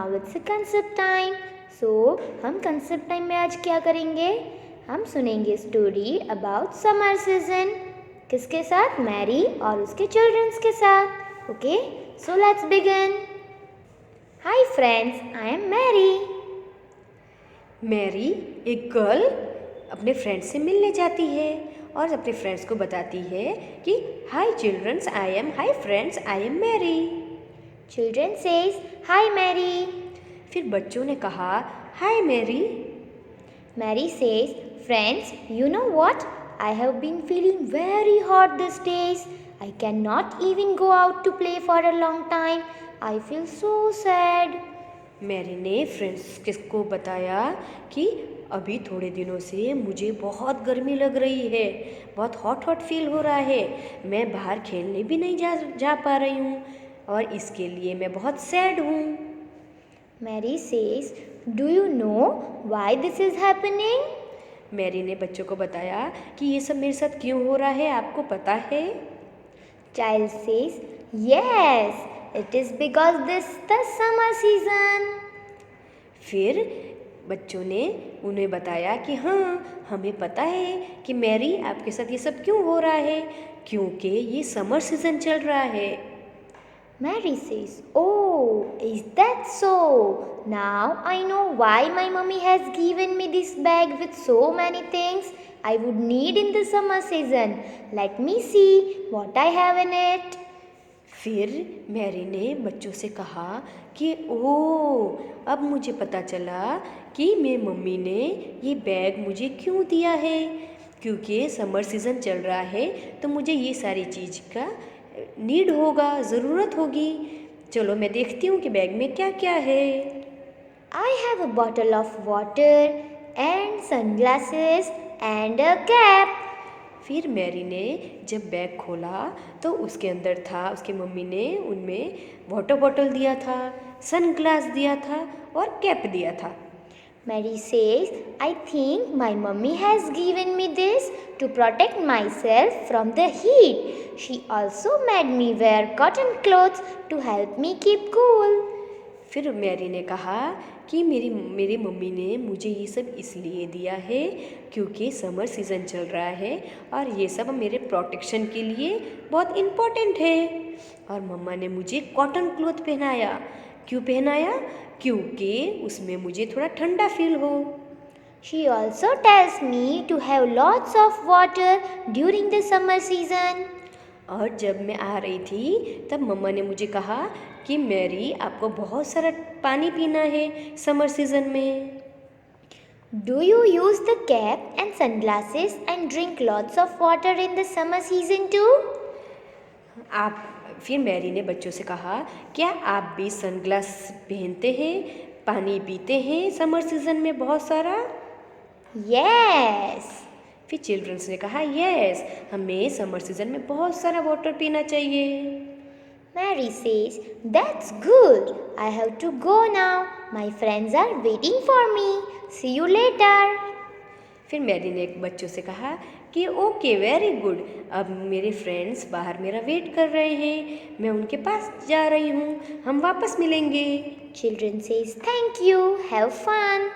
Now it's concept time. So हम concept time में आज क्या करेंगे? हम सुनेंगे स्टोरी अबाउट समर सीजन। किसके साथ? मैरी और उसके चिल्ड्रंस के साथ। Okay, so let's begin. Hi friends, I am Mary. Mary एक गर्ल अपने फ्रेंड्स से मिलने जाती है और अपने फ्रेंड्स को बताती है कि hi childrens, hi friends, I am Mary. Children says hi Mary. फिर बच्चों ने कहा hi Mary. Mary says friends, you know what? I have been feeling very hot these days. I cannot even go out to play for a long time. I feel so sad. Mary ने friends को बताया कि अभी थोड़े दिनों से मुझे बहुत गर्मी लग रही है, बहुत हॉट फील हो रहा है। मैं बाहर खेलने भी नहीं जा पा रही हूँ और इसके लिए मैं बहुत सैड हूँ। Mary says, do you know why this is happening? Mary ने बच्चों को बताया कि ये सब मेरे साथ क्यों हो रहा है, आपको पता है? Child says, yes, it is because this the summer season. फिर बच्चों ने उन्हें बताया कि हाँ, हमें पता है कि मैरी आपके साथ ये सब क्यों हो रहा है, क्योंकि ये समर सीजन चल रहा है। Mary says, oh, is that so? Now I know why my mummy has given me this bag with so many things I would need in the summer season. Let me see what I have in it. फिर Mary ने बच्चों से कहा कि ओह, अब मुझे पता चला कि मेरी मम्मी ने ये बैग मुझे क्यों दिया है, क्योंकि समर सीज़न चल रहा है तो मुझे ये सारी चीज़ का नीड होगा, ज़रूरत होगी। चलो मैं देखती हूँ कि बैग में क्या क्या है। I have a bottle of water and sunglasses and a cap. फिर मैरी ने जब बैग खोला तो उसके अंदर था, उसकी मम्मी ने उनमें वाटर बॉटल दिया था, सन ग्लास दिया था और कैप दिया था। Mary says, I think my mummy has given me this to protect myself from the heat. She also made me wear cotton clothes to help me keep cool. फिर Mary ने कहा कि मेरी मम्मी ने मुझे ये सब इसलिए दिया है क्योंकि समर सीज़न चल रहा है और ये सब मेरे प्रोटेक्शन के लिए बहुत इम्पोर्टेंट है। और मम्मा ने मुझे कॉटन क्लॉथ पहनाया। क्यों पहनाया? क्योंकि उसमें मुझे थोड़ा ठंडा फील हो। She also tells me to have lots of water during the summer season. और जब मैं आ रही थी तब मम्मा ने मुझे कहा कि मैरी, आपको बहुत सारा पानी पीना है समर सीज़न में। Do you use the cap and sunglasses and drink lots of water in the summer season too? फिर मैरी ने बच्चों से कहा, क्या आप भी सनग्लास पहनते हैं, पानी पीते हैं समर सीज़न में बहुत सारा? Yes. फिर चिल्ड्रंस ने कहा यस, हमें समर सीज़न में बहुत सारा वाटर पीना चाहिए। Mary says, that's good. I have to go now. My friends are waiting for me. See you later. फिर मैरी ने बच्चों से कहा कि ओके, वेरी गुड, अब मेरे फ्रेंड्स बाहर मेरा वेट कर रहे हैं, मैं उनके पास जा रही हूँ, हम वापस मिलेंगे। Children says, thank you. Have fun.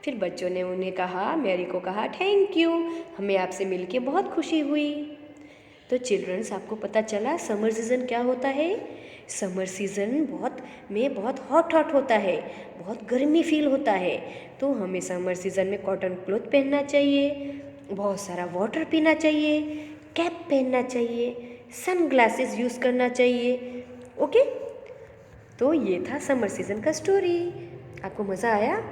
फिर बच्चों ने उन्हें कहा, मैरी को कहा थैंक यू, हमें आपसे मिलके बहुत खुशी हुई। तो चिल्ड्रंस, आपको पता चला समर सीज़न क्या होता है? समर सीज़न बहुत हॉट होता है, बहुत गर्मी फील होता है, तो हमें समर सीज़न में कॉटन क्लॉथ पहनना चाहिए, बहुत सारा वाटर पीना चाहिए, कैप पहनना चाहिए, सन ग्लासेस यूज़ करना चाहिए। ओके, तो ये था समर सीज़न का स्टोरी। आपको मज़ा आया?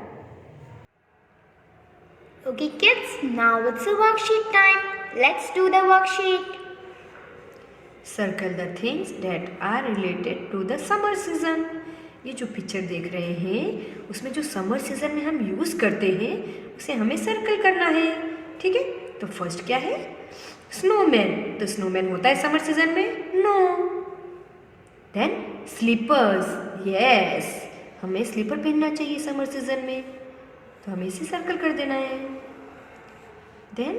Okay, kids, now it's a worksheet time. Let's do the worksheet. Circle the things that are related to the summer season. ये जो पिक्चर देख रहे हैं उसमें जो समर सीज़न में हम यूज़ करते हैं उसे हमें सर्कल करना है, ठीक है? तो फर्स्ट क्या है? स्नोमैन। तो स्नोमैन होता है समर सीज़न में? नो। देन स्लीपर्स, यस, हमें स्लीपर पहनना चाहिए समर सीज़न में, तो हमें इसे सर्कल कर देना है। देन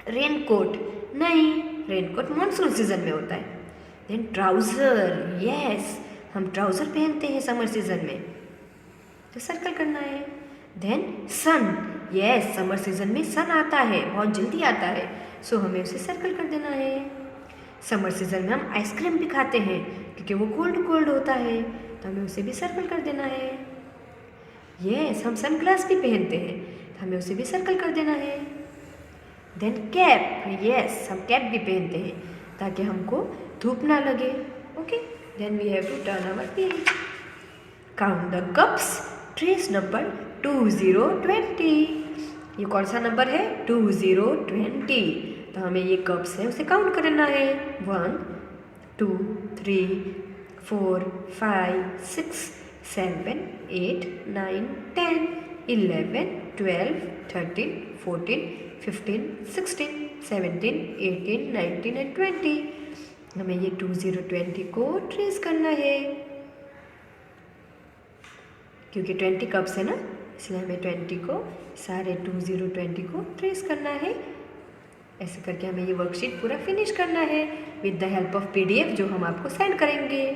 रेनकोट, नहीं, रेनकोट मॉनसून सीज़न में होता है। देन ट्राउज़र, यस, हम ट्राउज़र पहनते हैं समर सीज़न में। तो सर्कल करना है। देन सन, यस समर सीजन में सन आता है, बहुत जल्दी आता है, सो हमें उसे सर्कल कर देना है। समर सीजन में हम आइसक्रीम भी खाते हैं क्योंकि वो कोल्ड कोल्ड होता है, तो हमें उसे भी सर्कल कर देना है। यस हम सनग्लास भी पहनते हैं, तो हमें उसे भी सर्कल कर देना है। देन कैप, यस हम कैप भी पहनते हैं ताकि हमको धूप ना लगे। Okay, then we have to turn our page. Count the cups, trace number 2020। ये कौन सा नंबर है? 2020। तो हमें ये कप्स है उसे काउंट करना है। 1 2 3 4 5 6 7 8 9 10 11 12 13 14 15 16 17 18 19 एंड 20। हमें ये 2020 को ट्रेस करना है क्योंकि 20 कप्स है ना, इसलिए हमें 20 को सारे 2020 को ट्रेस करना है। ऐसे करके हमें ये वर्कशीट पूरा फिनिश करना है with the help of PDF जो हम आपको सेंड करेंगे।